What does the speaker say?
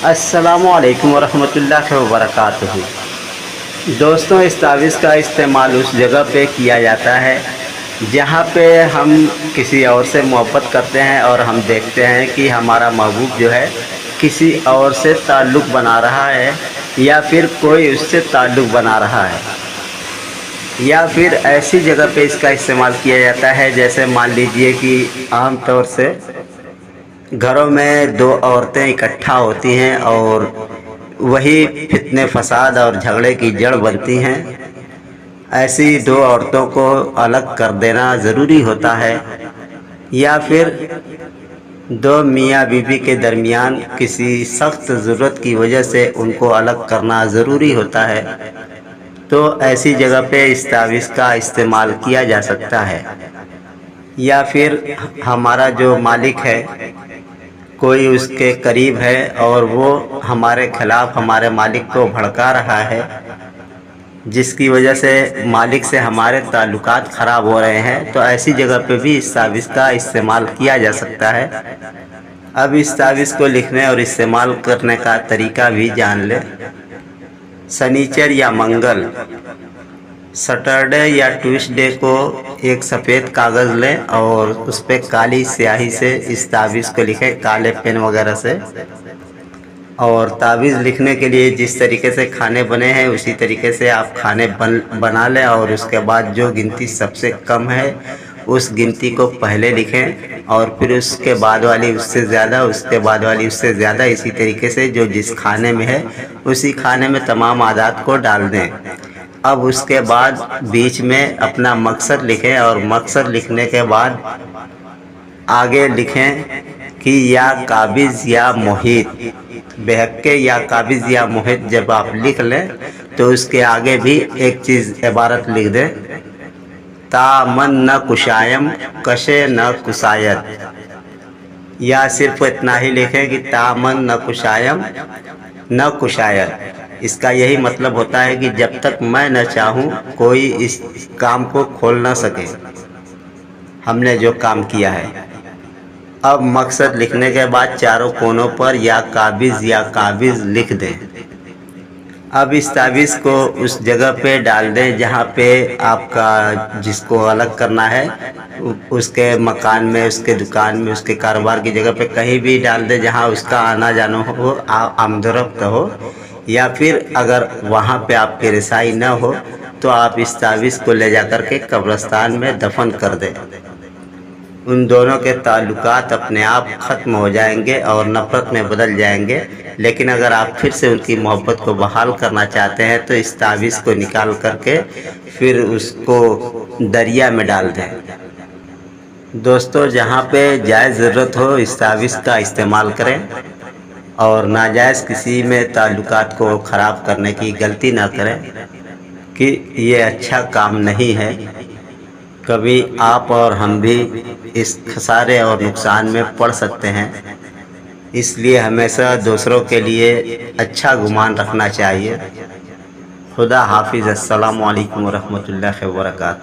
السلام علیکم ورحمۃ اللہ وبرکاتہ۔ دوستوں، اس تعویذ کا استعمال اس جگہ پہ کیا جاتا ہے جہاں پہ ہم کسی اور سے محبت کرتے ہیں اور ہم دیکھتے ہیں کہ ہمارا محبوب جو ہے کسی اور سے تعلق بنا رہا ہے، یا پھر کوئی اس سے تعلق بنا رہا ہے، یا پھر ایسی جگہ پہ اس کا استعمال کیا جاتا ہے جیسے مان لیجئے کہ عام طور سے گھروں میں دو عورتیں اکٹھا ہوتی ہیں اور وہی فتنے فساد اور جھگڑے کی جڑ بنتی ہیں۔ ایسی دو عورتوں کو الگ کر دینا ضروری ہوتا ہے، یا پھر دو میاں بیوی کے درمیان کسی سخت ضرورت کی وجہ سے ان کو الگ کرنا ضروری ہوتا ہے، تو ایسی جگہ پہ اس تعویذ کا استعمال کیا جا سکتا ہے۔ یا پھر ہمارا جو مالک ہے، کوئی اس کے قریب ہے اور وہ ہمارے خلاف ہمارے مالک کو بھڑکا رہا ہے، جس کی وجہ سے مالک سے ہمارے تعلقات خراب ہو رہے ہیں، تو ایسی جگہ پہ بھی اس تعویذ کا استعمال کیا جا سکتا ہے۔ اب اس تعویذ کو لکھنے اور استعمال کرنے کا طریقہ بھی جان لیں۔ سنیچر یا منگل، سیٹرڈے یا ٹیوزڈے کو ایک سفید کاغذ لیں اور اس پہ کالی سیاہی سے اس تعویذ کو لکھیں، کالے پین وغیرہ سے۔ اور تعویذ لکھنے کے لیے جس طریقے سے کھانے بنے ہیں اسی طریقے سے آپ کھانے بنا لیں، اور اس کے بعد جو گنتی سب سے کم ہے اس گنتی کو پہلے لکھیں، اور پھر اس کے بعد والی اس سے زیادہ، اس کے بعد والی اس سے زیادہ، اسی طریقے سے جو جس کھانے میں ہے اسی کھانے میں تمام اعداد کو ڈال دیں۔ اب اس کے بعد بیچ میں اپنا مقصد لکھیں، اور مقصد لکھنے کے بعد آگے لکھیں کہ یا قابض یا محیط، بحق یا قابض یا محیط جب آپ لکھ لیں تو اس کے آگے بھی ایک چیز عبارت لکھ دیں، تا من نہ کشایم کشے نہ کسایت، یا صرف اتنا ہی لکھیں کہ تا من نہ کشایم نہ کشایت۔ اس کا یہی مطلب ہوتا ہے کہ جب تک میں نہ چاہوں کوئی اس کام کو کھول نہ سکے، ہم نے جو کام کیا ہے۔ اب مقصد لکھنے کے بعد چاروں کونوں پر یا قابض لکھ دیں۔ اب اس تعویذ کو اس جگہ پہ ڈال دیں جہاں پہ آپ کا جس کو الگ کرنا ہے، اس کے مکان میں، اس کے دکان میں، اس کے کاروبار کی جگہ پہ کہیں بھی ڈال دیں جہاں اس کا آنا جانا ہو، آمد و رفت ہو، یا پھر اگر وہاں پہ آپ کی رسائی نہ ہو تو آپ اس تعویذ کو لے جا کر کے قبرستان میں دفن کر دیں۔ ان دونوں کے تعلقات اپنے آپ ختم ہو جائیں گے اور نفرت میں بدل جائیں گے۔ لیکن اگر آپ پھر سے ان کی محبت کو بحال کرنا چاہتے ہیں تو اس تعویذ کو نکال کر کے پھر اس کو دریا میں ڈال دیں۔ دوستو، جہاں پہ جائز ضرورت ہو اس تعویذ کا استعمال کریں، اور ناجائز کسی میں تعلقات کو خراب کرنے کی غلطی نہ کریں، کہ یہ اچھا کام نہیں ہے۔ کبھی آپ اور ہم بھی اس خسارے اور نقصان میں پڑ سکتے ہیں، اس لیے ہمیشہ دوسروں کے لیے اچھا گمان رکھنا چاہیے۔ خدا حافظ۔ السلام علیکم ورحمۃ اللہ وبرکاتہ۔